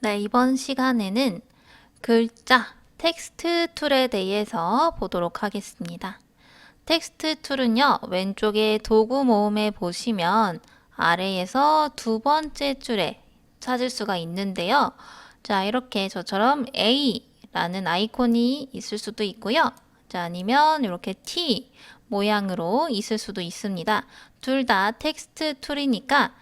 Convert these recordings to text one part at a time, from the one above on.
네, 이번 시간에는 글자, 텍스트 툴에 대해서 보도록 하겠습니다. 텍스트 툴은요, 왼쪽에 도구 모음에 보시면 아래에서 두 번째 줄에 찾을 수가 있는데요. 자, 이렇게 저처럼 A라는 아이콘이 있을 수도 있고요. 자, 아니면 이렇게 T 모양으로 있을 수도 있습니다. 둘 다 텍스트 툴이니까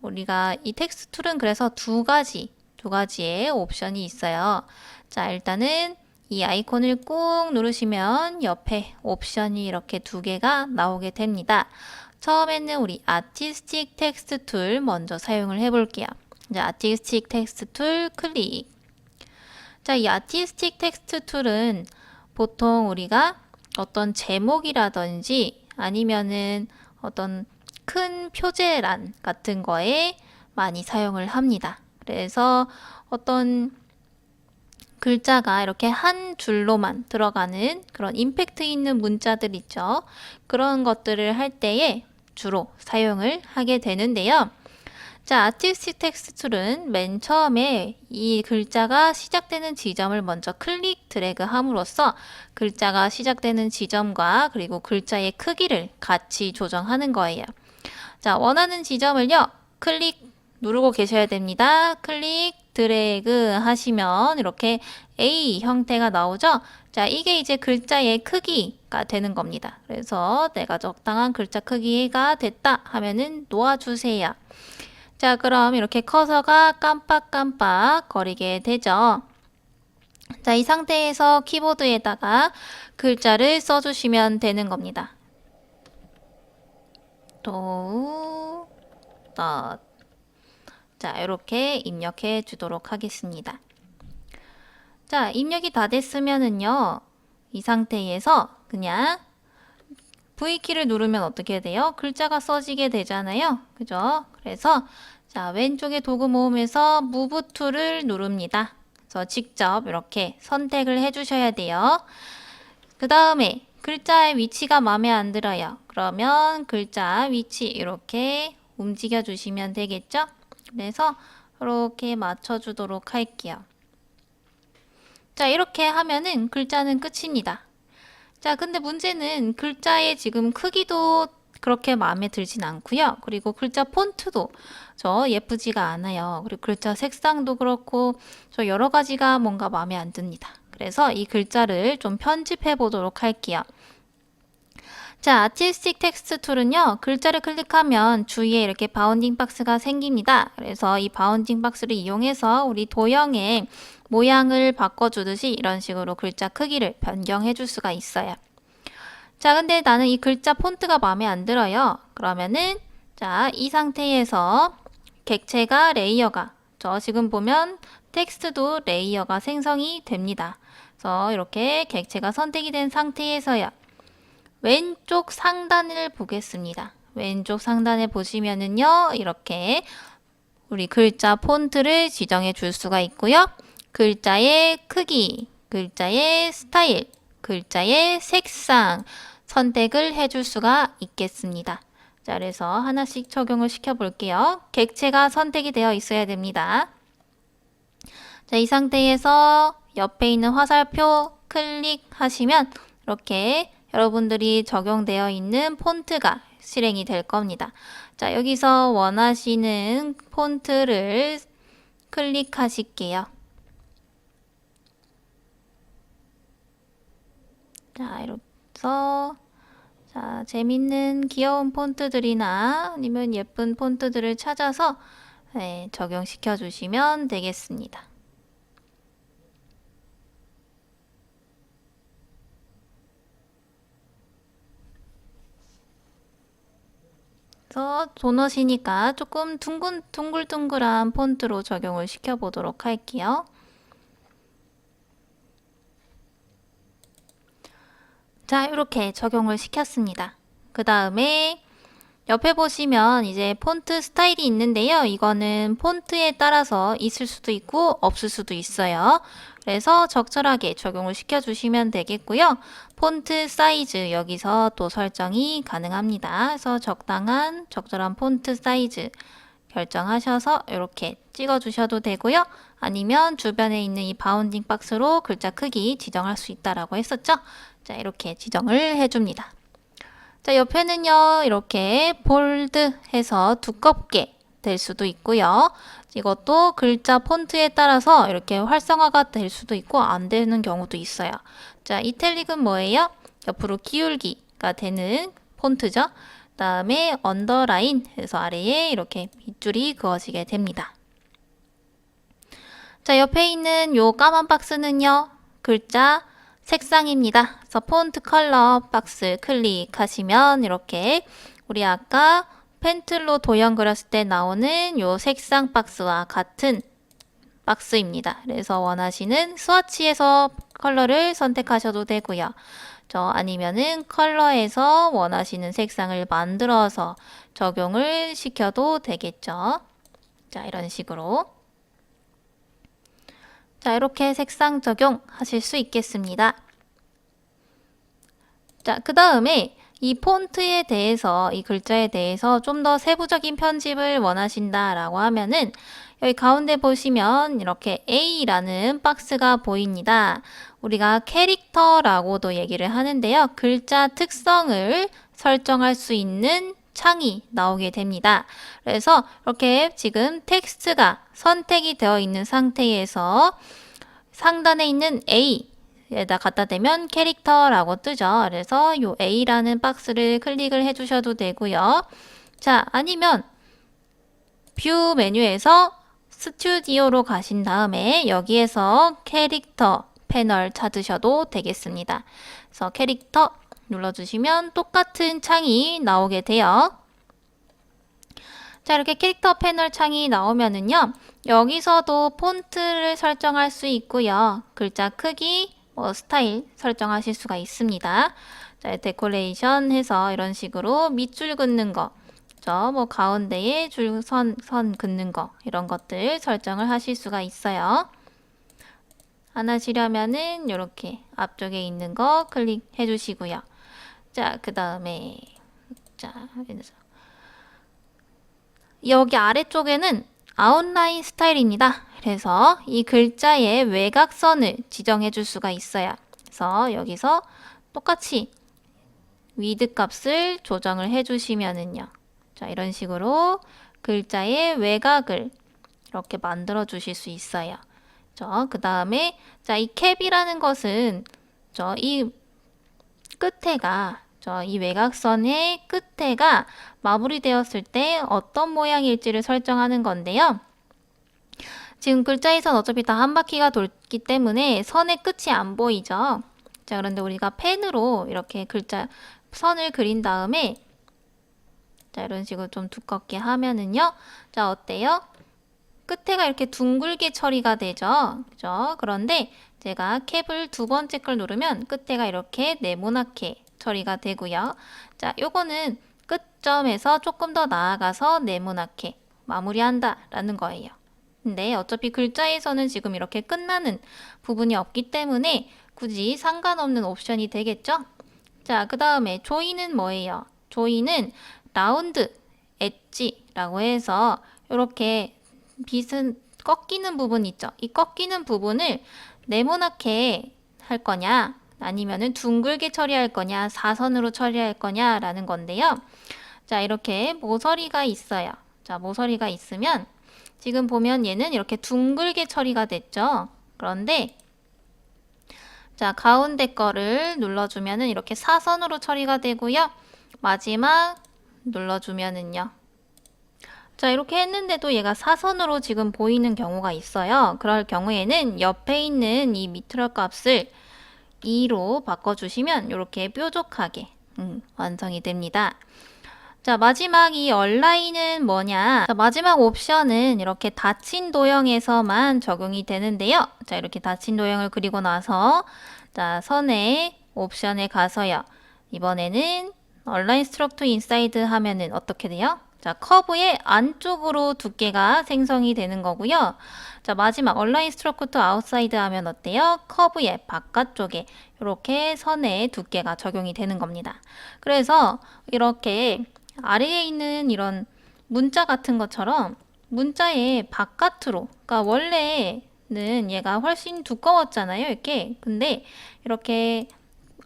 우리가 이 텍스트 툴은 그래서 두 가지의 옵션이 있어요. 자, 일단은 이 아이콘을 꾹 누르시면 옆에 옵션이 이렇게 두 개가 나오게 됩니다. 처음에는 우리 아티스틱 텍스트 툴 먼저 사용을 해볼게요. 자, 아티스틱 텍스트 툴 클릭. 자, 이 아티스틱 텍스트 툴은 보통 우리가 어떤 제목이라든지 아니면은 어떤 큰 표제란 같은 거에 많이 사용을 합니다. 그래서 어떤 글자가 이렇게 한 줄로만 들어가는 그런 임팩트 있는 문자들 있죠. 그런 것들을 할 때에 주로 사용을 하게 되는데요. 자, 아티스틱 텍스트 툴은 맨 처음에 이 글자가 시작되는 지점을 먼저 클릭 드래그 함으로써 글자가 시작되는 지점과 그리고 글자의 크기를 같이 조정하는 거예요. 자, 원하는 지점을요, 클릭 누르고 계셔야 됩니다. 클릭 드래그 하시면 이렇게 A 형태가 나오죠? 자, 이게 이제 글자의 크기가 되는 겁니다. 그래서 내가 적당한 글자 크기가 됐다 하면은 놓아주세요. 자, 그럼 이렇게 커서가 깜빡깜빡 거리게 되죠. 자, 이 상태에서 키보드에다가 글자를 써주시면 되는 겁니다. 또, 자, 이렇게 입력해 주도록 하겠습니다. 자, 입력이 다 됐으면은요, 이 상태에서 그냥 V키를 누르면 어떻게 돼요? 글자가 써지게 되잖아요. 그죠? 그래서 자, 왼쪽에 도구 모음에서 Move 툴을 누릅니다. 그래서 직접 이렇게 선택을 해주셔야 돼요. 그 다음에 글자의 위치가 마음에 안 들어요. 그러면 글자 위치 이렇게 움직여 주시면 되겠죠? 그래서 이렇게 맞춰주도록 할게요. 자, 이렇게 하면은 글자는 끝입니다. 자, 근데 문제는 글자의 지금 크기도 그렇게 마음에 들진 않고요. 그리고 글자 폰트도 예쁘지가 않아요. 그리고 글자 색상도 그렇고 여러 가지가 뭔가 마음에 안 듭니다. 그래서 이 글자를 좀 편집해 보도록 할게요. 자, 아티스틱 텍스트 툴은요, 글자를 클릭하면 주위에 이렇게 바운딩 박스가 생깁니다. 그래서 이 바운딩 박스를 이용해서 우리 도형의 모양을 바꿔주듯이 이런 식으로 글자 크기를 변경해 줄 수가 있어요. 자, 근데 나는 이 글자 폰트가 마음에 안 들어요. 그러면은, 자, 이 상태에서 객체가 레이어가, 지금 보면 텍스트도 레이어가 생성이 됩니다. 그래서 이렇게 객체가 선택이 된 상태에서요. 왼쪽 상단을 보겠습니다. 왼쪽 상단에 보시면은요, 이렇게 우리 글자 폰트를 지정해 줄 수가 있고요. 글자의 크기, 글자의 스타일, 글자의 색상 선택을 해 줄 수가 있겠습니다. 자, 그래서 하나씩 적용을 시켜 볼게요. 객체가 선택이 되어 있어야 됩니다. 자, 이 상태에서 옆에 있는 화살표 클릭하시면 이렇게 여러분들이 적용되어 있는 폰트가 실행이 될 겁니다. 자, 여기서 원하시는 폰트를 클릭하실게요. 자, 이렇게 해서 자, 재밌는 귀여운 폰트들이나 아니면 예쁜 폰트들을 찾아서 적용시켜 주시면 되겠습니다. 그래서 도넛이니까 조금 둥글둥글한 폰트로 적용을 시켜보도록 할게요. 자, 이렇게 적용을 시켰습니다. 그 다음에 옆에 보시면 이제 폰트 스타일이 있는데요. 이거는 폰트에 따라서 있을 수도 있고 없을 수도 있어요. 그래서 적절하게 적용을 시켜주시면 되겠고요. 폰트 사이즈 여기서 또 설정이 가능합니다. 그래서 적절한 폰트 사이즈 결정하셔서 이렇게 찍어주셔도 되고요. 아니면 주변에 있는 이 바운딩 박스로 글자 크기 지정할 수 있다라고 했었죠. 자, 이렇게 지정을 해줍니다. 자, 옆에는요, 이렇게 볼드해서 두껍게 될 수도 있고요. 이것도 글자 폰트에 따라서 이렇게 활성화가 될 수도 있고 안 되는 경우도 있어요. 자, 이탈릭은 뭐예요? 옆으로 기울기가 되는 폰트죠. 그다음에 언더라인 해서 아래에 이렇게 밑줄이 그어지게 됩니다. 자, 옆에 있는 요 까만 박스는요, 글자 색상입니다. 그래서 폰트 컬러 박스 클릭하시면 이렇게 우리 아까 펜틀로 도형 그렸을 때 나오는 요 색상 박스와 같은 박스입니다. 그래서 원하시는 스와치에서 컬러를 선택하셔도 되고요. 아니면은 컬러에서 원하시는 색상을 만들어서 적용을 시켜도 되겠죠. 자, 이런 식으로. 자, 이렇게 색상 적용하실 수 있겠습니다. 자, 그 다음에 이 폰트에 대해서, 이 글자에 대해서 좀 더 세부적인 편집을 원하신다라고 하면은 여기 가운데 보시면 이렇게 A라는 박스가 보입니다. 우리가 캐릭터라고도 얘기를 하는데요. 글자 특성을 설정할 수 있는 창이 나오게 됩니다. 그래서 이렇게 지금 텍스트가 선택이 되어 있는 상태에서 상단에 있는 A에다 갖다 대면 캐릭터라고 뜨죠. 그래서 이 A라는 박스를 클릭을 해주셔도 되고요. 자, 아니면 뷰 메뉴에서 스튜디오로 가신 다음에 여기에서 캐릭터 패널 찾으셔도 되겠습니다. 그래서 캐릭터 눌러주시면 똑같은 창이 나오게 돼요. 자, 이렇게 캐릭터 패널 창이 나오면은요, 여기서도 폰트를 설정할 수 있고요. 글자 크기, 스타일 설정하실 수가 있습니다. 자, 데코레이션 해서 이런 식으로 밑줄 긋는 거, 가운데에 선 긋는 거, 이런 것들 설정을 하실 수가 있어요. 안 하시려면은 이렇게 앞쪽에 있는 거 클릭해 주시고요. 자, 그 다음에, 자, 여기 아래쪽에는 아웃라인 스타일입니다. 그래서 이 글자의 외곽선을 지정해 줄 수가 있어요. 그래서 여기서 똑같이 위드 값을 조정을 해 주시면은요. 자, 이런 식으로 글자의 외곽을 이렇게 만들어 주실 수 있어요. 그 다음에 자, 이 캡이라는 것은 이 끝에가 이 외곽선의 끝에가 마무리되었을 때 어떤 모양일지를 설정하는 건데요. 지금 글자의 선 어차피 다 한 바퀴가 돌기 때문에 선의 끝이 안 보이죠. 자, 그런데 우리가 펜으로 이렇게 글자 선을 그린 다음에 자, 이런 식으로 좀 두껍게 하면은요. 자, 어때요? 끝에가 이렇게 둥글게 처리가 되죠. 그죠? 그런데 제가 캡을 두 번째 걸 누르면 끝에가 이렇게 네모나게 처리가 되고요. 자, 요거는 끝점에서 조금 더 나아가서 네모나게 마무리한다 라는 거예요. 근데 어차피 글자에서는 지금 이렇게 끝나는 부분이 없기 때문에 굳이 상관없는 옵션이 되겠죠? 자, 그 다음에 조인은 뭐예요? 조인은 라운드 엣지라고 해서 이렇게 빛은 꺾이는 부분 있죠? 이 꺾이는 부분을 네모나게 할 거냐 아니면은 둥글게 처리할 거냐 사선으로 처리할 거냐 라는 건데요. 자, 이렇게 모서리가 있어요. 자, 모서리가 있으면 지금 보면 얘는 이렇게 둥글게 처리가 됐죠. 그런데 자, 가운데 거를 눌러주면은 이렇게 사선으로 처리가 되고요. 마지막 눌러주면은요. 자, 이렇게 했는데도 얘가 사선으로 지금 보이는 경우가 있어요. 그럴 경우에는 옆에 있는 이 미트럴 값을 2로 바꿔주시면 이렇게 뾰족하게 완성이 됩니다. 자, 마지막 이 얼라인은 뭐냐? 자, 마지막 옵션은 이렇게 닫힌 도형에서만 적용이 되는데요. 자, 이렇게 닫힌 도형을 그리고 나서 자, 선의 옵션에 가서요. 이번에는 얼라인 스트럭트 인사이드 하면은 어떻게 돼요? 자, 커브의 안쪽으로 두께가 생성이 되는 거고요. 자, 마지막 얼라인 스트럭트 아웃사이드 하면 어때요? 커브의 바깥쪽에 이렇게 선의 두께가 적용이 되는 겁니다. 그래서 이렇게 아래에 있는 이런 문자 같은 것처럼 문자의 바깥으로, 그러니까 원래는 얘가 훨씬 두꺼웠잖아요, 이렇게. 근데 이렇게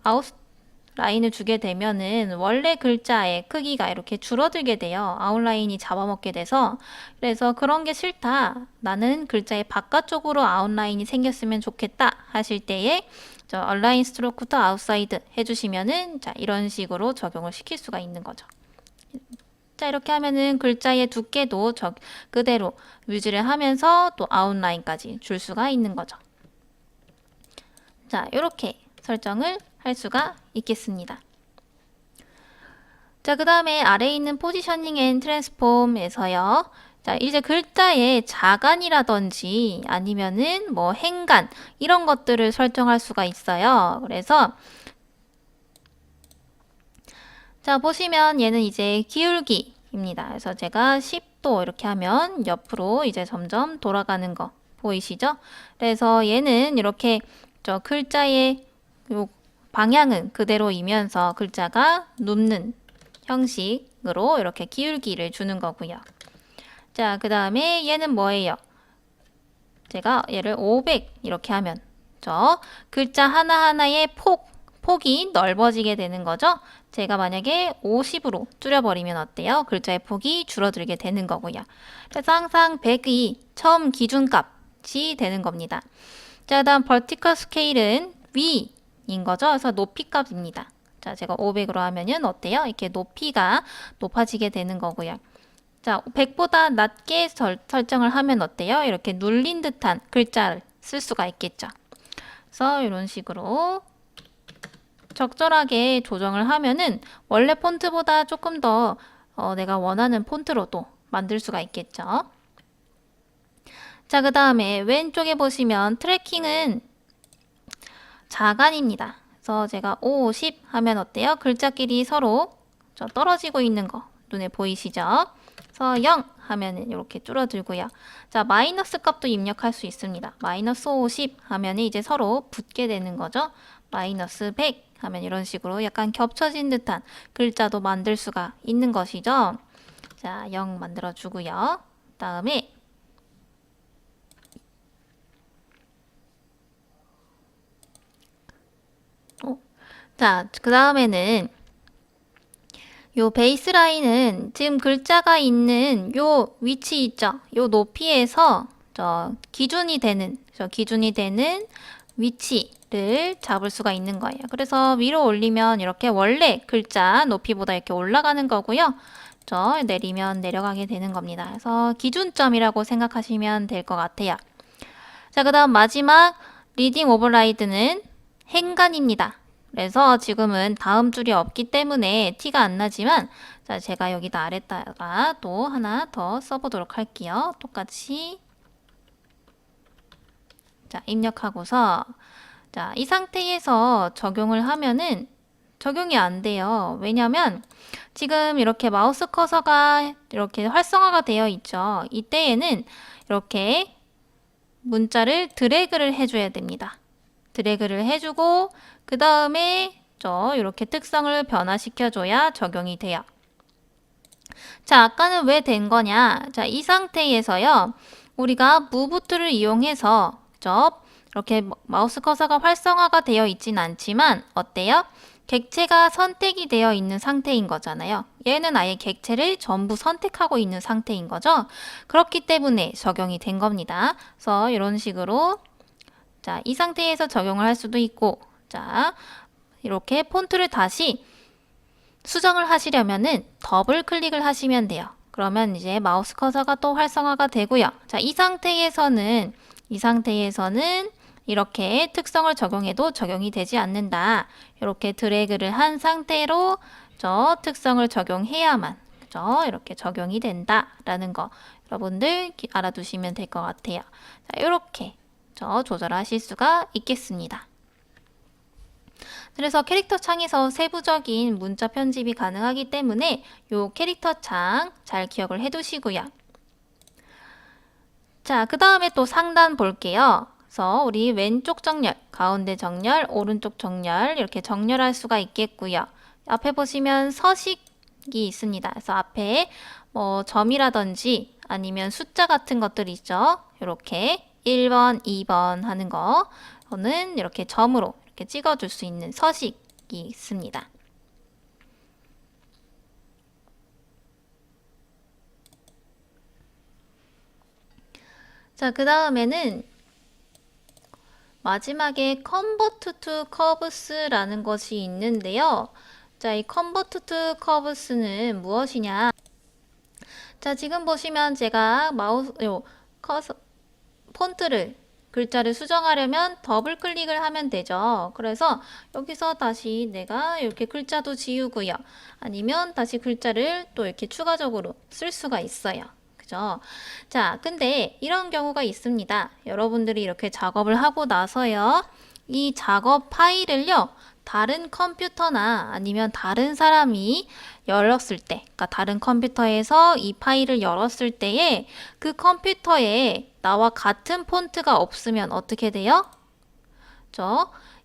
아웃라인을 주게 되면은 원래 글자의 크기가 이렇게 줄어들게 돼요. 아웃라인이 잡아먹게 돼서. 그래서 그런 게 싫다. 나는 글자의 바깥쪽으로 아웃라인이 생겼으면 좋겠다 하실 때에 저 얼라인 스트로크 투 아웃사이드 해주시면은 자, 이런 식으로 적용을 시킬 수가 있는 거죠. 자, 이렇게 하면은 글자의 두께도 그대로 유지를 하면서 또 아웃라인까지 줄 수가 있는 거죠. 자, 이렇게 설정을 할 수가 있겠습니다. 자, 그 다음에 아래에 있는 포지셔닝 앤 트랜스폼에서요. 자, 이제 글자의 자간이라든지 아니면은 뭐 행간 이런 것들을 설정할 수가 있어요. 그래서 자, 보시면 얘는 이제 기울기입니다. 그래서 제가 10도 이렇게 하면 옆으로 이제 점점 돌아가는 거 보이시죠? 그래서 얘는 이렇게 저 글자의 요 방향은 그대로이면서 글자가 눕는 형식으로 이렇게 기울기를 주는 거고요. 자, 그 다음에 얘는 뭐예요? 제가 얘를 500 이렇게 하면 저 글자 하나하나의 폭이 넓어지게 되는 거죠. 제가 만약에 50으로 줄여버리면 어때요? 글자의 폭이 줄어들게 되는 거고요. 그래서 항상 100이 처음 기준값이 되는 겁니다. 자, 다음 vertical scale은 위인 거죠. 그래서 높이 값입니다. 자, 제가 500으로 하면은 어때요? 이렇게 높이가 높아지게 되는 거고요. 자, 100보다 낮게 설정을 하면 어때요? 이렇게 눌린 듯한 글자를 쓸 수가 있겠죠. 그래서 이런 식으로 적절하게 조정을 하면은 원래 폰트보다 조금 더 내가 원하는 폰트로 또 만들 수가 있겠죠. 자, 그 다음에 왼쪽에 보시면 트래킹은 자간입니다. 그래서 제가 50 하면 어때요? 글자끼리 서로 떨어지고 있는 거 눈에 보이시죠? 그래서 0 하면 이렇게 줄어들고요. 자, 마이너스 값도 입력할 수 있습니다. 마이너스 50 하면 이제 서로 붙게 되는 거죠. 마이너스 100 하면 이런 식으로 약간 겹쳐진 듯한 글자도 만들 수가 있는 것이죠. 자, 0 만들어 주고요. 다음에 자, 그 다음에는 요 베이스라인은 지금 글자가 있는 요 위치 있죠? 요 높이에서 기준이 되는 위치를 잡을 수가 있는 거예요. 그래서 위로 올리면 이렇게 원래 글자 높이보다 이렇게 올라가는 거고요. 내리면 내려가게 되는 겁니다. 그래서 기준점이라고 생각하시면 될 것 같아요. 자, 그 다음 마지막 리딩 오버라이드는 행간입니다. 그래서 지금은 다음 줄이 없기 때문에 티가 안 나지만 자, 제가 여기다 아래다가 또 하나 더 써보도록 할게요. 똑같이 자, 입력하고서 자, 이 상태에서 적용을 하면은 적용이 안 돼요. 왜냐면 지금 이렇게 마우스 커서가 이렇게 활성화가 되어 있죠. 이때에는 이렇게 문자를 드래그를 해줘야 됩니다. 드래그를 해주고 그 다음에 이렇게 특성을 변화시켜줘야 적용이 돼요. 자, 아까는 왜 된 거냐? 자, 이 상태에서요. 우리가 move 툴을 이용해서 이렇게 마우스 커서가 활성화가 되어 있진 않지만 어때요? 객체가 선택이 되어 있는 상태인 거잖아요. 얘는 아예 객체를 전부 선택하고 있는 상태인 거죠. 그렇기 때문에 적용이 된 겁니다. 그래서 이런 식으로 자, 이 상태에서 적용을 할 수도 있고 자, 이렇게 폰트를 다시 수정을 하시려면은 더블 클릭을 하시면 돼요. 그러면 이제 마우스 커서가 또 활성화가 되고요. 자, 이 상태에서는 이렇게 특성을 적용해도 적용이 되지 않는다. 이렇게 드래그를 한 상태로 특성을 적용해야만 이렇게 적용이 된다라는 거 여러분들 알아두시면 될 것 같아요. 자, 이렇게 조절하실 수가 있겠습니다. 그래서 캐릭터 창에서 세부적인 문자 편집이 가능하기 때문에 이 캐릭터 창 잘 기억을 해두시고요. 자, 그 다음에 또 상단 볼게요. 그래서 우리 왼쪽 정렬, 가운데 정렬, 오른쪽 정렬 이렇게 정렬할 수가 있겠고요. 앞에 보시면 서식 있습니다. 그래서 앞에 뭐 점이라든지 아니면 숫자 같은 것들이 있죠. 이렇게 1번, 2번 하는 거는 이렇게 점으로 이렇게 찍어줄 수 있는 서식이 있습니다. 자, 그 다음에는 마지막에 convert to curves라는 것이 있는데요. 자, 이 convert to curves는 무엇이냐? 자, 지금 보시면 제가 폰트를 글자를 수정하려면 더블 클릭을 하면 되죠. 그래서 여기서 다시 내가 이렇게 글자도 지우고요. 아니면 다시 글자를 또 이렇게 추가적으로 쓸 수가 있어요. 그죠? 자, 근데 이런 경우가 있습니다. 여러분들이 이렇게 작업을 하고 나서요. 이 작업 파일을요. 다른 컴퓨터나 아니면 다른 사람이 열었을 때, 그러니까 다른 컴퓨터에서 이 파일을 열었을 때에 그 컴퓨터에 나와 같은 폰트가 없으면 어떻게 돼요?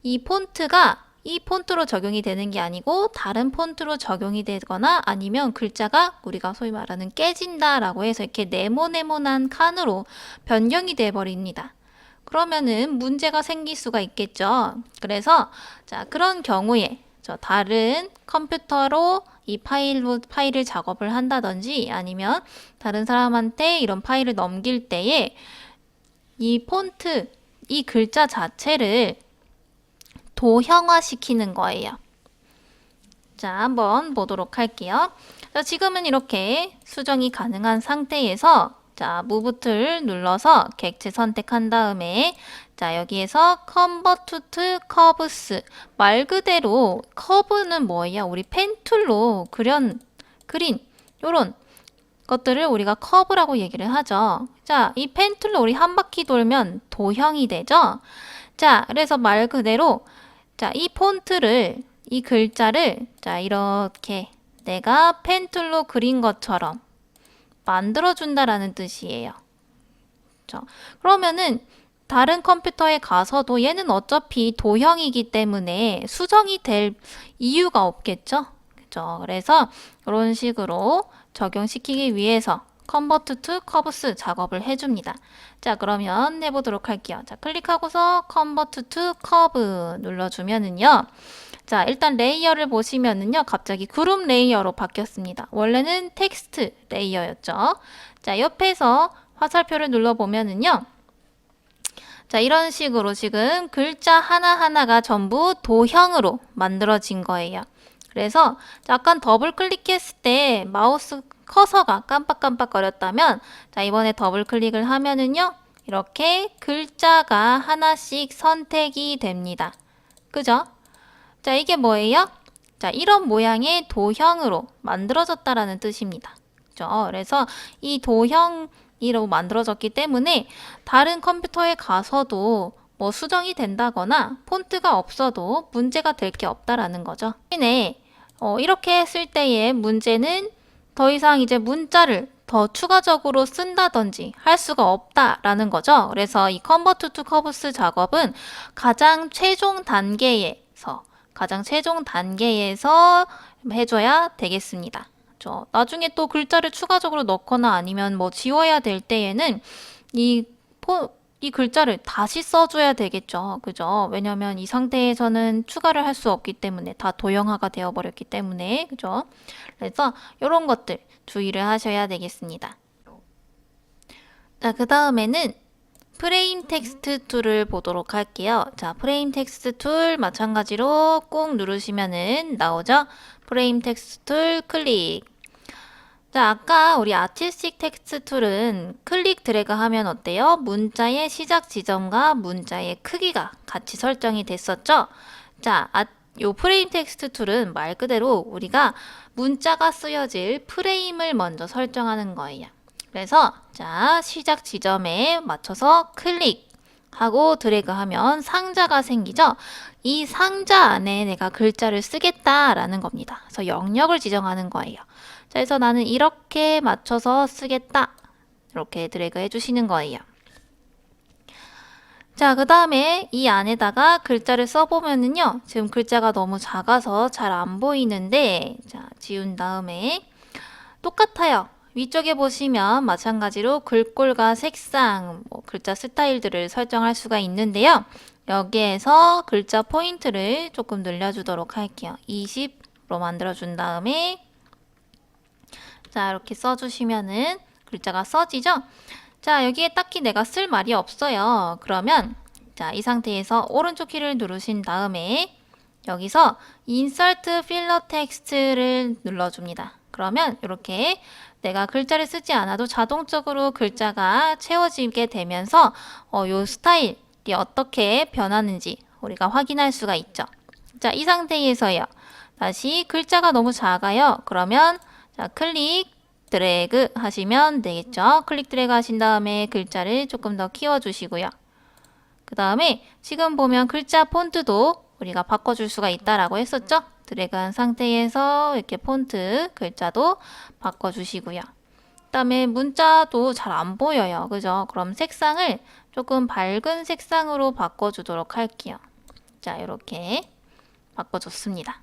이 폰트가 이 폰트로 적용이 되는 게 아니고 다른 폰트로 적용이 되거나 아니면 글자가 우리가 소위 말하는 깨진다라고 해서 이렇게 네모네모난 칸으로 변경이 돼 버립니다. 그러면은 문제가 생길 수가 있겠죠. 그래서 자, 그런 경우에 다른 컴퓨터로 이 파일을 작업을 한다든지 아니면 다른 사람한테 이런 파일을 넘길 때에 이 폰트, 이 글자 자체를 도형화시키는 거예요. 자, 한번 보도록 할게요. 자, 지금은 이렇게 수정이 가능한 상태에서 자, 무브트를 눌러서 객체 선택한 다음에 자, 여기에서 convert to curves 말 그대로 커브는 뭐예요? 우리 펜툴로 그린 요런 것들을 우리가 커브라고 얘기를 하죠. 자, 이 펜툴로 우리 한 바퀴 돌면 도형이 되죠. 자, 그래서 말 그대로 자, 이 폰트를 이 글자를 자, 이렇게 내가 펜툴로 그린 것처럼 만들어준다라는 뜻이에요. 그러면은 다른 컴퓨터에 가서도 얘는 어차피 도형이기 때문에 수정이 될 이유가 없겠죠? 그죠? 그래서 이런 식으로 적용시키기 위해서 convert to curves 작업을 해줍니다. 자, 그러면 해보도록 할게요. 자, 클릭하고서 convert to curve 눌러주면은요. 자, 일단 레이어를 보시면은요. 갑자기 그룹 레이어로 바뀌었습니다. 원래는 텍스트 레이어였죠. 자, 옆에서 화살표를 눌러보면은요. 자, 이런 식으로 지금 글자 하나하나가 전부 도형으로 만들어진 거예요. 그래서 약간 더블 클릭했을 때 마우스 커서가 깜빡깜빡거렸다면 자, 이번에 더블 클릭을 하면은요. 이렇게 글자가 하나씩 선택이 됩니다. 그죠? 자, 이게 뭐예요? 자, 이런 모양의 도형으로 만들어졌다라는 뜻입니다. 그죠? 그래서 이 도형으로 만들어졌기 때문에 다른 컴퓨터에 가서도 뭐 수정이 된다거나 폰트가 없어도 문제가 될 게 없다라는 거죠. 이렇게 했을 때의 문제는 더 이상 이제 문자를 더 추가적으로 쓴다든지 할 수가 없다라는 거죠. 그래서 이 convert to curves 작업은 가장 최종 단계에서 해줘야 되겠습니다. 나중에 또 글자를 추가적으로 넣거나 아니면 뭐 지워야 될 때에는 이 글자를 다시 써줘야 되겠죠. 그죠? 왜냐면 이 상태에서는 추가를 할 수 없기 때문에 다 도형화가 되어버렸기 때문에 그죠? 그래서 이런 것들 주의를 하셔야 되겠습니다. 자, 그 다음에는 프레임 텍스트 툴을 보도록 할게요. 자, 프레임 텍스트 툴 마찬가지로 꾹 누르시면은 나오죠? 프레임 텍스트 툴 클릭. 자, 아까 우리 아티스틱 텍스트 툴은 클릭 드래그 하면 어때요? 문자의 시작 지점과 문자의 크기가 같이 설정이 됐었죠? 자, 요 프레임 텍스트 툴은 말 그대로 우리가 문자가 쓰여질 프레임을 먼저 설정하는 거예요. 그래서 자, 시작 지점에 맞춰서 클릭하고 드래그하면 상자가 생기죠? 이 상자 안에 내가 글자를 쓰겠다라는 겁니다. 그래서 영역을 지정하는 거예요. 자, 그래서 나는 이렇게 맞춰서 쓰겠다. 이렇게 드래그 해주시는 거예요. 자, 그 다음에 이 안에다가 글자를 써보면은요, 지금 글자가 너무 작아서 잘 안 보이는데, 자, 지운 다음에 똑같아요. 위쪽에 보시면 마찬가지로 글꼴과 색상, 글자 스타일들을 설정할 수가 있는데요. 여기에서 글자 포인트를 조금 늘려주도록 할게요. 20로 만들어준 다음에 자, 이렇게 써주시면은 글자가 써지죠? 자, 여기에 딱히 내가 쓸 말이 없어요. 그러면 자, 이 상태에서 오른쪽 키를 누르신 다음에 여기서 Insert Filler Text를 눌러줍니다. 그러면 이렇게 내가 글자를 쓰지 않아도 자동적으로 글자가 채워지게 되면서 요 스타일이 어떻게 변하는지 우리가 확인할 수가 있죠. 자, 이 상태에서요. 다시 글자가 너무 작아요. 그러면 자, 클릭 드래그 하시면 되겠죠. 클릭 드래그 하신 다음에 글자를 조금 더 키워주시고요. 그 다음에 지금 보면 글자 폰트도 우리가 바꿔줄 수가 있다라고 했었죠. 드래그한 상태에서 이렇게 폰트 글자도 바꿔주시고요. 그 다음에 문자도 잘 안 보여요. 그죠? 그럼 색상을 조금 밝은 색상으로 바꿔주도록 할게요. 자, 이렇게 바꿔줬습니다.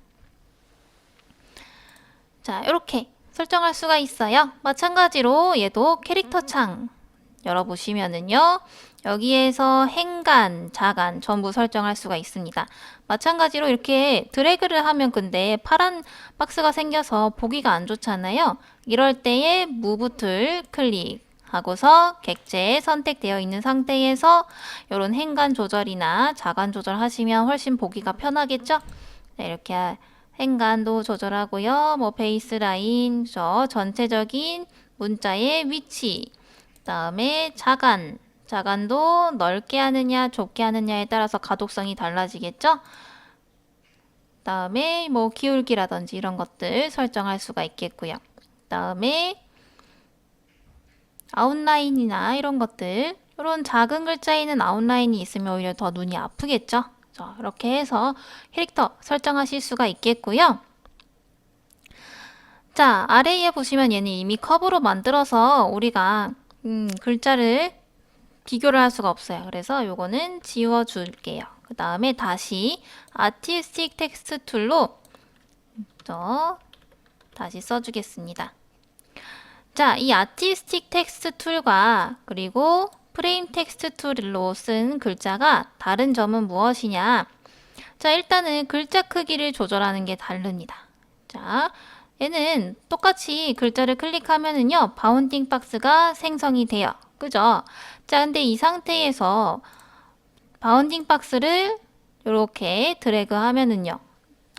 자, 이렇게 설정할 수가 있어요. 마찬가지로 얘도 캐릭터 창 열어보시면은요. 여기에서 행간, 자간 전부 설정할 수가 있습니다. 마찬가지로 이렇게 드래그를 하면 근데 파란 박스가 생겨서 보기가 안 좋잖아요. 이럴 때에 Move 툴 클릭하고서 객체 선택되어 있는 상태에서 이런 행간 조절이나 자간 조절하시면 훨씬 보기가 편하겠죠? 네, 이렇게 행간도 조절하고요. 뭐 베이스라인, 전체적인 문자의 위치, 그 다음에 자간도 넓게 하느냐 좁게 하느냐에 따라서 가독성이 달라지겠죠. 그 다음에 뭐 기울기라든지 이런 것들 설정할 수가 있겠고요. 그 다음에 아웃라인이나 이런 것들, 이런 작은 글자에는 아웃라인이 있으면 오히려 더 눈이 아프겠죠. 자, 이렇게 해서 캐릭터 설정하실 수가 있겠고요. 자, 아래에 보시면 얘는 이미 커브로 만들어서 우리가 글자를 비교를 할 수가 없어요. 그래서 요거는 지워줄게요. 그 다음에 다시 아티스틱 텍스트 툴로 다시 써주겠습니다. 자, 이 아티스틱 텍스트 툴과 그리고 프레임 텍스트 툴로 쓴 글자가 다른 점은 무엇이냐? 자, 일단은 글자 크기를 조절하는 게 다릅니다. 자, 얘는 똑같이 글자를 클릭하면은요, 바운딩 박스가 생성이 돼요. 그죠? 자, 근데 이 상태에서 바운딩 박스를 이렇게 드래그 하면은요,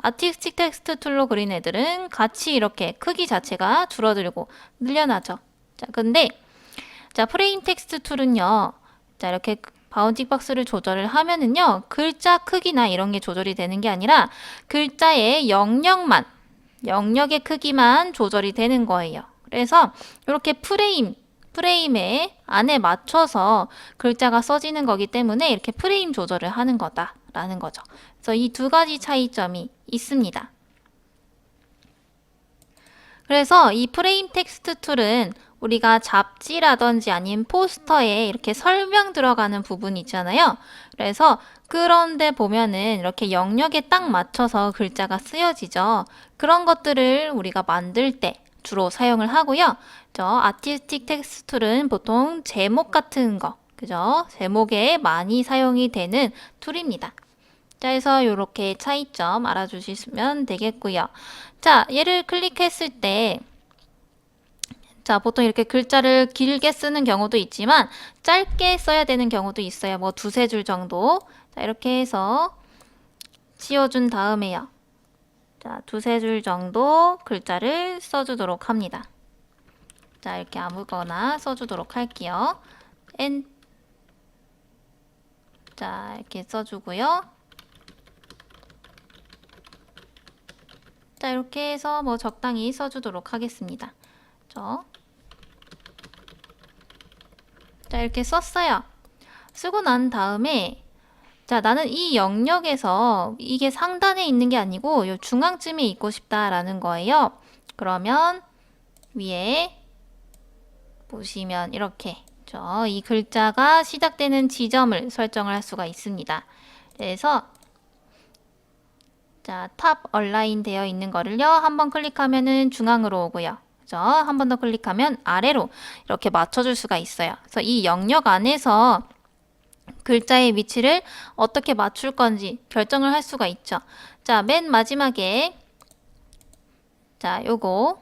아티스틱 텍스트 툴로 그린 애들은 같이 이렇게 크기 자체가 줄어들고 늘려나죠. 자, 근데 자, 프레임 텍스트 툴은요. 자, 이렇게 바운딩 박스를 조절을 하면은요. 글자 크기나 이런 게 조절이 되는 게 아니라 글자의 영역의 크기만 조절이 되는 거예요. 그래서 이렇게 프레임에 안에 맞춰서 글자가 써지는 거기 때문에 이렇게 프레임 조절을 하는 거다라는 거죠. 그래서 이 두 가지 차이점이 있습니다. 그래서 이 프레임 텍스트 툴은 우리가 잡지라든지 아니면 포스터에 이렇게 설명 들어가는 부분이 있잖아요. 그래서 그런데 보면은 이렇게 영역에 딱 맞춰서 글자가 쓰여지죠. 그런 것들을 우리가 만들 때 주로 사용을 하고요. 아티스틱 텍스트 툴은 보통 제목 같은 거, 그죠? 제목에 많이 사용이 되는 툴입니다. 자, 그래서 이렇게 차이점 알아주시면 되겠고요. 자, 얘를 클릭했을 때 자, 보통 이렇게 글자를 길게 쓰는 경우도 있지만 짧게 써야 되는 경우도 있어요. 뭐 두세 줄 정도. 자, 이렇게 해서 지워준 다음에요. 자, 두세 줄 정도 글자를 써주도록 합니다. 자, 이렇게 아무거나 써주도록 할게요. 자, 이렇게 써주고요. 자, 이렇게 해서 뭐 적당히 써주도록 하겠습니다. 자, 이렇게 썼어요. 쓰고 난 다음에 자, 나는 이 영역에서 이게 상단에 있는 게 아니고 이 중앙쯤에 있고 싶다라는 거예요. 그러면 위에 보시면 이렇게 이 글자가 시작되는 지점을 설정을 할 수가 있습니다. 그래서 자, 탑 얼라인 되어 있는 거를요. 한번 클릭하면은 중앙으로 오고요. 그죠? 한 번 더 클릭하면 아래로 이렇게 맞춰줄 수가 있어요. 그래서 이 영역 안에서 글자의 위치를 어떻게 맞출 건지 결정을 할 수가 있죠. 자, 맨 마지막에 자, 요거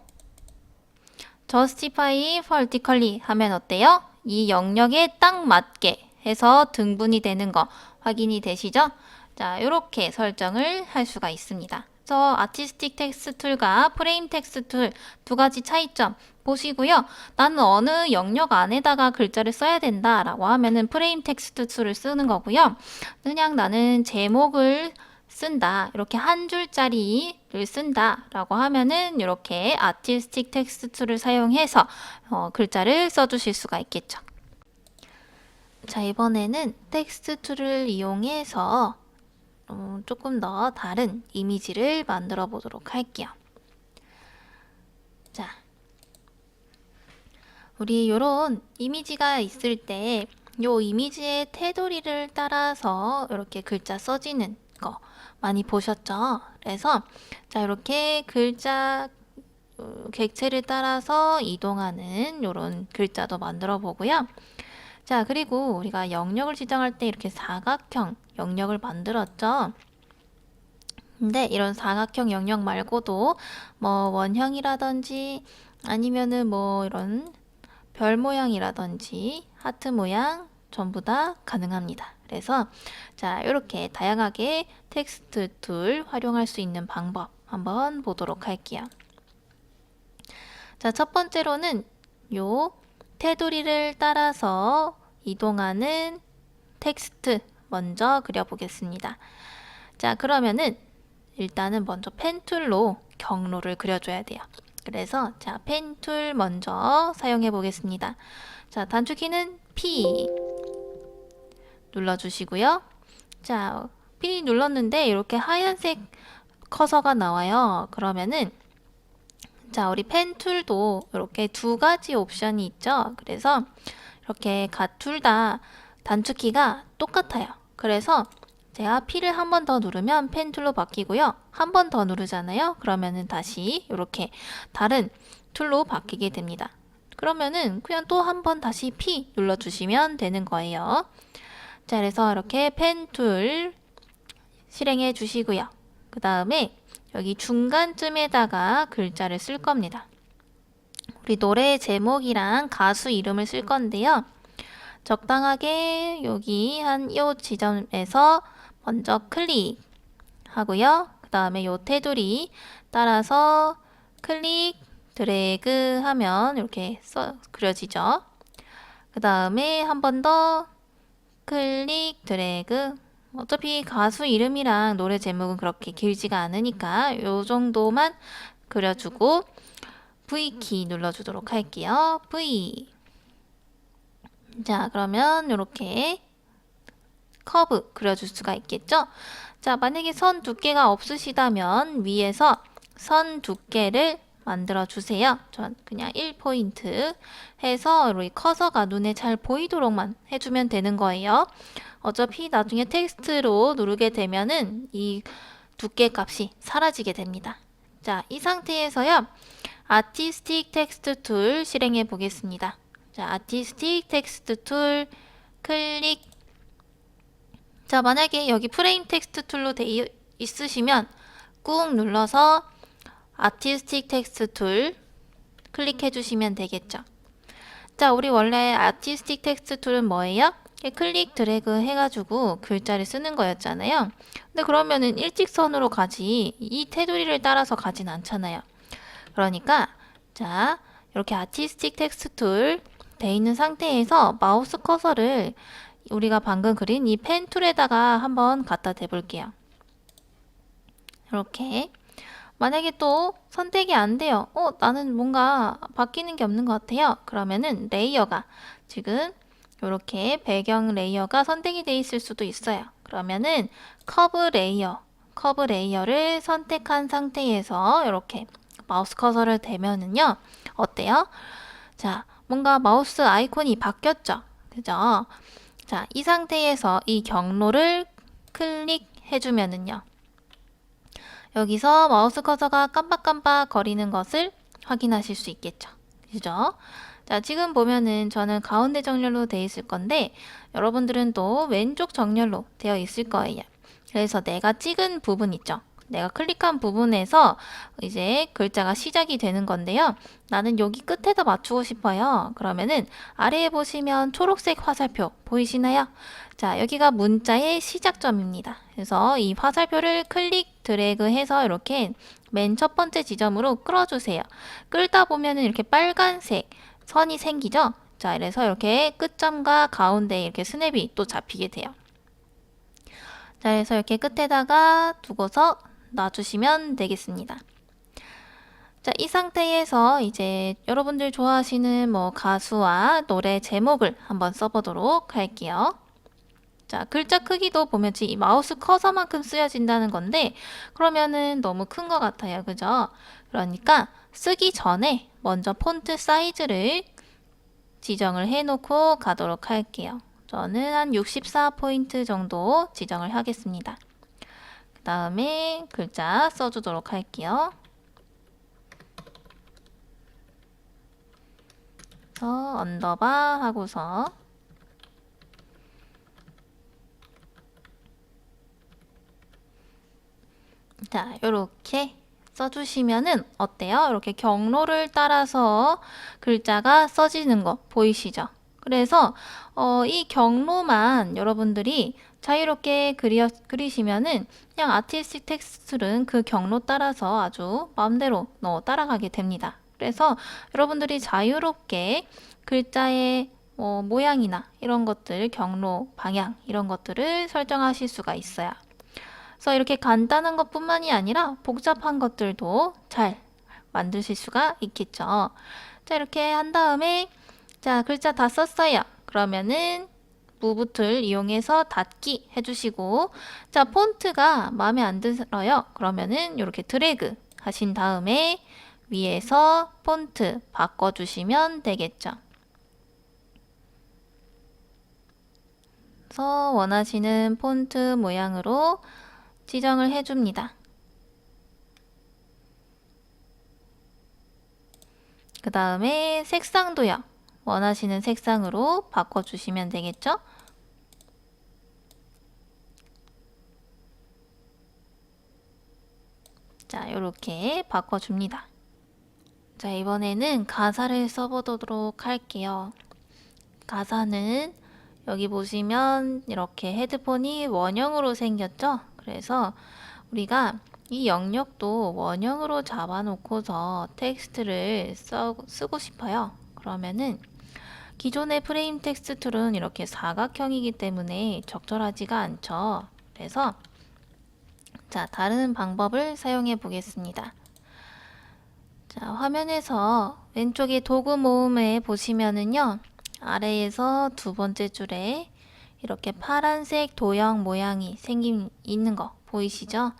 justify vertically 하면 어때요? 이 영역에 딱 맞게 해서 등분이 되는 거 확인이 되시죠? 자, 이렇게 설정을 할 수가 있습니다. 그래서 아티스틱 텍스트 툴과 프레임 텍스트 툴 두 가지 차이점 보시고요. 나는 어느 영역 안에다가 글자를 써야 된다라고 하면은 프레임 텍스트 툴을 쓰는 거고요. 그냥 나는 제목을 쓴다. 이렇게 한 줄짜리를 쓴다. 라고 하면은 이렇게 아티스틱 텍스트 툴을 사용해서 글자를 써주실 수가 있겠죠. 자, 이번에는 텍스트 툴을 이용해서 조금 더 다른 이미지를 만들어 보도록 할게요. 자, 우리 요런 이미지가 있을 때 요 이미지의 테두리를 따라서 이렇게 글자 써지는 거 많이 보셨죠? 그래서 자, 이렇게 글자 객체를 따라서 이동하는 요런 글자도 만들어 보고요. 자, 그리고 우리가 영역을 지정할 때 이렇게 사각형 영역을 만들었죠. 근데 이런 사각형 영역 말고도 뭐 원형이라든지 아니면은 뭐 이런 별 모양이라든지 하트 모양 전부 다 가능합니다. 그래서 자, 이렇게 다양하게 텍스트 툴 활용할 수 있는 방법 한번 보도록 할게요. 자, 첫 번째로는 요 테두리를 따라서 이동하는 텍스트 먼저 그려보겠습니다. 자, 그러면은 일단은 먼저 펜툴로 경로를 그려줘야 돼요. 그래서 자, 펜툴 먼저 사용해 보겠습니다. 자, 단축키는 P 눌러주시고요. 자, P 눌렀는데 이렇게 하얀색 커서가 나와요. 그러면은 자, 우리 펜툴도 이렇게 두 가지 옵션이 있죠. 그래서 이렇게 둘 다 단축키가 똑같아요. 그래서 제가 P를 한 번 더 누르면 펜툴로 바뀌고요. 한 번 더 누르잖아요. 그러면은 다시 이렇게 다른 툴로 바뀌게 됩니다. 그러면은 그냥 또 한 번 다시 P 눌러주시면 되는 거예요. 자, 그래서 이렇게 펜툴 실행해 주시고요. 그 다음에 여기 중간쯤에다가 글자를 쓸 겁니다. 우리 노래 제목이랑 가수 이름을 쓸 건데요. 적당하게 여기 한 이 지점에서 먼저 클릭하고요. 그 다음에 요 테두리 따라서 클릭, 드래그 하면 이렇게 그려지죠. 그 다음에 한 번 더 클릭, 드래그. 어차피 가수 이름이랑 노래 제목은 그렇게 길지가 않으니까 요 정도만 그려주고 V키 눌러주도록 할게요. V. 자, 그러면 이렇게 커브 그려줄 수가 있겠죠? 자, 만약에 선 두께가 없으시다면 위에서 선 두께를 만들어 주세요. 전 그냥 1포인트 해서 우리 커서가 눈에 잘 보이도록만 해주면 되는 거예요. 어차피 나중에 텍스트로 누르게 되면은 이 두께 값이 사라지게 됩니다. 자, 이 상태에서요. 아티스틱 텍스트 툴 실행해 보겠습니다. 자, 아티스틱 텍스트 툴 클릭. 자, 만약에 여기 프레임 텍스트 툴로 되어 있으시면 꾹 눌러서 아티스틱 텍스트 툴 클릭해 주시면 되겠죠. 자, 우리 원래 아티스틱 텍스트 툴은 뭐예요? 클릭 드래그 해가지고 글자를 쓰는 거였잖아요. 근데 그러면은 일직선으로 가지 이 테두리를 따라서 가진 않잖아요. 그러니까 자, 이렇게 아티스틱 텍스트 툴 돼 있는 상태에서 마우스 커서를 우리가 방금 그린 이 펜 툴에다가 한번 갖다 대볼게요. 이렇게 만약에 또 선택이 안 돼요. 나는 뭔가 바뀌는 게 없는 것 같아요. 그러면은 레이어가 지금 이렇게 배경 레이어가 선택이 돼 있을 수도 있어요. 그러면은 커브 레이어를 선택한 상태에서 이렇게 마우스 커서를 대면은요. 어때요? 자, 뭔가 마우스 아이콘이 바뀌었죠? 그죠? 자, 이 상태에서 이 경로를 클릭해주면은요. 여기서 마우스 커서가 깜빡깜빡 거리는 것을 확인하실 수 있겠죠. 그죠? 자, 지금 보면은 저는 가운데 정렬로 되어 있을 건데 여러분들은 또 왼쪽 정렬로 되어 있을 거예요. 그래서 내가 찍은 부분 있죠. 내가 클릭한 부분에서 이제 글자가 시작이 되는 건데요. 나는 여기 끝에다 맞추고 싶어요. 그러면은 아래에 보시면 초록색 화살표 보이시나요? 자, 여기가 문자의 시작점입니다. 그래서 이 화살표를 클릭 드래그 해서 이렇게 맨 첫 번째 지점으로 끌어주세요. 끌다 보면은 이렇게 빨간색 선이 생기죠? 자, 그래서 이렇게 끝점과 가운데 이렇게 스냅이 또 잡히게 돼요. 자, 그래서 이렇게 끝에다가 두고서 놔주시면 되겠습니다. 자, 이 상태에서 이제 여러분들 좋아하시는 뭐 가수와 노래 제목을 한번 써보도록 할게요. 자, 글자 크기도 보면 이 마우스 커서만큼 쓰여진다는 건데 그러면은 너무 큰 것 같아요. 그죠? 그러니까 쓰기 전에 먼저 폰트 사이즈를 지정을 해놓고 가도록 할게요. 저는 한 64포인트 정도 지정을 하겠습니다. 그 다음에 글자 써주도록 할게요. 언더바 하고서 자, 요렇게 써주시면은 어때요? 이렇게 경로를 따라서 글자가 써지는 거 보이시죠? 그래서 이 경로만 여러분들이 자유롭게 그리시면은 그냥 아티스틱 텍스트는 그 경로 따라서 아주 마음대로 따라가게 됩니다. 그래서 여러분들이 자유롭게 글자의 모양이나 이런 것들, 경로, 방향 이런 것들을 설정하실 수가 있어요. 그래서 이렇게 간단한 것뿐만이 아니라 복잡한 것들도 잘 만드실 수가 있겠죠. 자, 이렇게 한 다음에 자, 글자 다 썼어요. 그러면은 무브툴 이용해서 닫기 해주시고 자, 폰트가 마음에 안 들어요. 그러면은 이렇게 드래그 하신 다음에 위에서 폰트 바꿔주시면 되겠죠. 그래서 원하시는 폰트 모양으로 지정을 해줍니다. 그 다음에 색상도요. 원하시는 색상으로 바꿔주시면 되겠죠? 자, 이렇게 바꿔줍니다. 자, 이번에는 가사를 써보도록 할게요. 가사는 여기 보시면 이렇게 헤드폰이 원형으로 생겼죠? 그래서 우리가 이 영역도 원형으로 잡아놓고서 텍스트를 쓰고 싶어요. 그러면은 기존의 프레임 텍스트 툴은 이렇게 사각형이기 때문에 적절하지가 않죠. 그래서 자, 다른 방법을 사용해 보겠습니다. 자, 화면에서 왼쪽에 도구 모음에 보시면은요. 아래에서 두 번째 줄에 이렇게 파란색 도형 모양이 있는 거 보이시죠?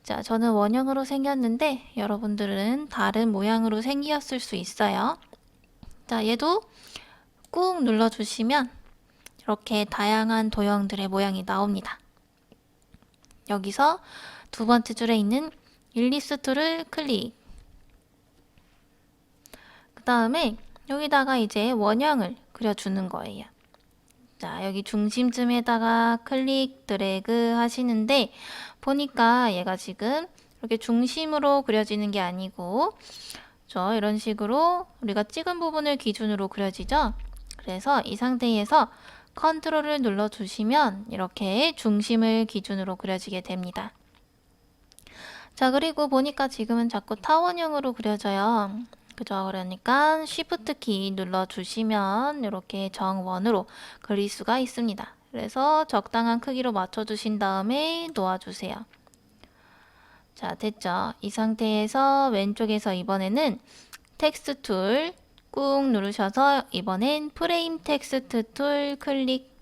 자, 저는 원형으로 생겼는데 여러분들은 다른 모양으로 생겼을 수 있어요. 자, 얘도 꾹 눌러주시면 이렇게 다양한 도형들의 모양이 나옵니다. 여기서 두 번째 줄에 있는 일리스트를 클릭. 그 다음에 여기다가 이제 원형을 그려주는 거예요. 자, 여기 중심쯤에다가 클릭 드래그 하시는데 보니까 얘가 지금 이렇게 중심으로 그려지는 게 아니고 이런 식으로 우리가 찍은 부분을 기준으로 그려지죠. 그래서 이 상태에서 컨트롤을 눌러주시면 이렇게 중심을 기준으로 그려지게 됩니다. 자, 그리고 보니까 지금은 자꾸 타원형으로 그려져요. 그죠? 그러니까 Shift 키 눌러주시면 이렇게 정원으로 그릴 수가 있습니다. 그래서 적당한 크기로 맞춰주신 다음에 놓아주세요. 자, 됐죠? 이 상태에서 왼쪽에서 이번에는 텍스트 툴 꾹 누르셔서 이번엔 프레임 텍스트 툴 클릭.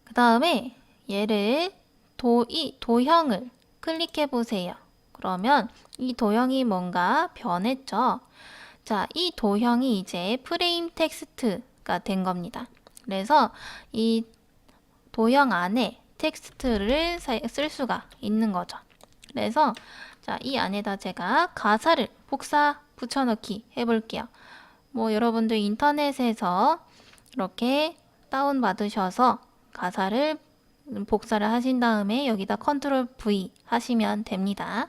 그 다음에 얘를 도형을 클릭해 보세요. 그러면 이 도형이 뭔가 변했죠? 자, 이 도형이 이제 프레임 텍스트가 된 겁니다. 그래서 이 도형 안에 텍스트를 쓸 수가 있는 거죠. 그래서 자, 이 안에다 제가 가사를 복사 붙여넣기 해볼게요. 뭐 여러분들 인터넷에서 이렇게 다운받으셔서 가사를 복사를 하신 다음에 여기다 컨트롤 V 하시면 됩니다.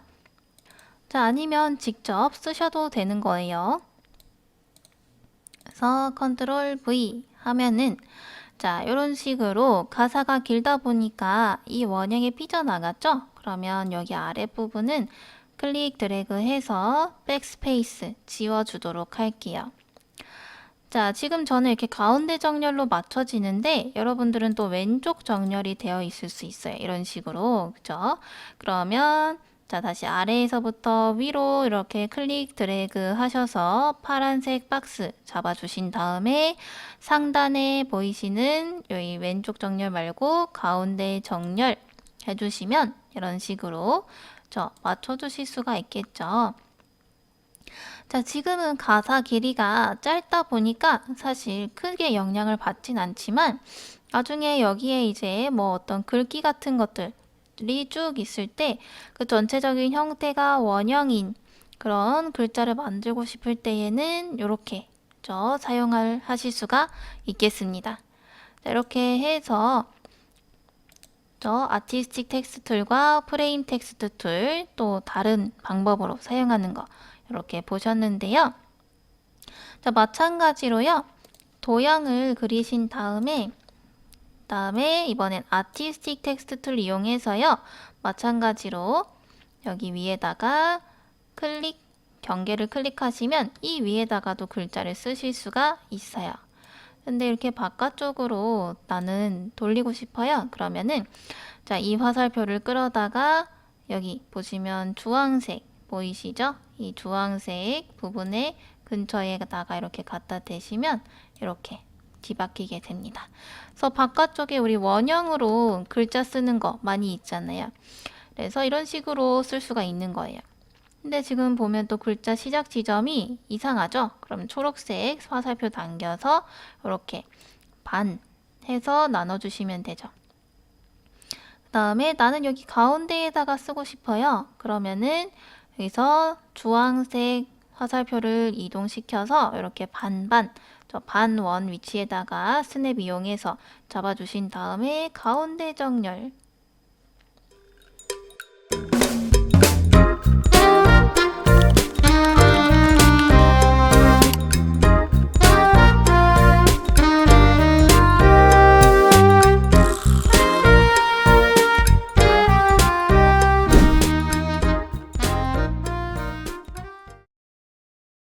자, 아니면 직접 쓰셔도 되는 거예요. 그래서 컨트롤 V 하면은 자, 이런 식으로 가사가 길다 보니까 이 원형이 삐져나갔죠? 그러면 여기 아랫부분은 클릭 드래그 해서 백스페이스 지워주도록 할게요. 자, 지금 저는 이렇게 가운데 정렬로 맞춰지는데 여러분들은 또 왼쪽 정렬이 되어 있을 수 있어요. 이런 식으로. 그죠? 그러면 자, 다시 아래에서부터 위로 이렇게 클릭 드래그 하셔서 파란색 박스 잡아주신 다음에 상단에 보이시는 여기 왼쪽 정렬 말고 가운데 정렬 해주시면 이런 식으로 맞춰주실 수가 있겠죠. 자, 지금은 가사 길이가 짧다 보니까 사실 크게 영향을 받진 않지만 나중에 여기에 이제 뭐 어떤 글귀 같은 것들이 쭉 있을 때 그 전체적인 형태가 원형인 그런 글자를 만들고 싶을 때에는 이렇게 사용을 하실 수가 있겠습니다. 자, 이렇게 해서 아티스틱 텍스트 툴과 프레임 텍스트 툴 또 다른 방법으로 사용하는 거 이렇게 보셨는데요. 자, 마찬가지로요. 도형을 그리신 다음에 이번엔 아티스틱 텍스트 툴 이용해서요. 마찬가지로 여기 위에다가 경계를 클릭하시면 이 위에다가도 글자를 쓰실 수가 있어요. 근데 이렇게 바깥쪽으로 나는 돌리고 싶어요. 그러면은 자, 이 화살표를 끌어다가 여기 보시면 주황색 보이시죠? 이 주황색 부분에 근처에다가 이렇게 갖다 대시면 이렇게 뒤바뀌게 됩니다. 그래서 바깥쪽에 우리 원형으로 글자 쓰는 거 많이 있잖아요. 그래서 이런 식으로 쓸 수가 있는 거예요. 근데 지금 보면 또 글자 시작 지점이 이상하죠? 그럼 초록색 화살표 당겨서 이렇게 반 해서 나눠주시면 되죠. 그 다음에 나는 여기 가운데에다가 쓰고 싶어요. 그러면은 여기서 주황색 화살표를 이동시켜서 이렇게 반반, 반원 위치에다가 스냅 이용해서 잡아주신 다음에 가운데 정렬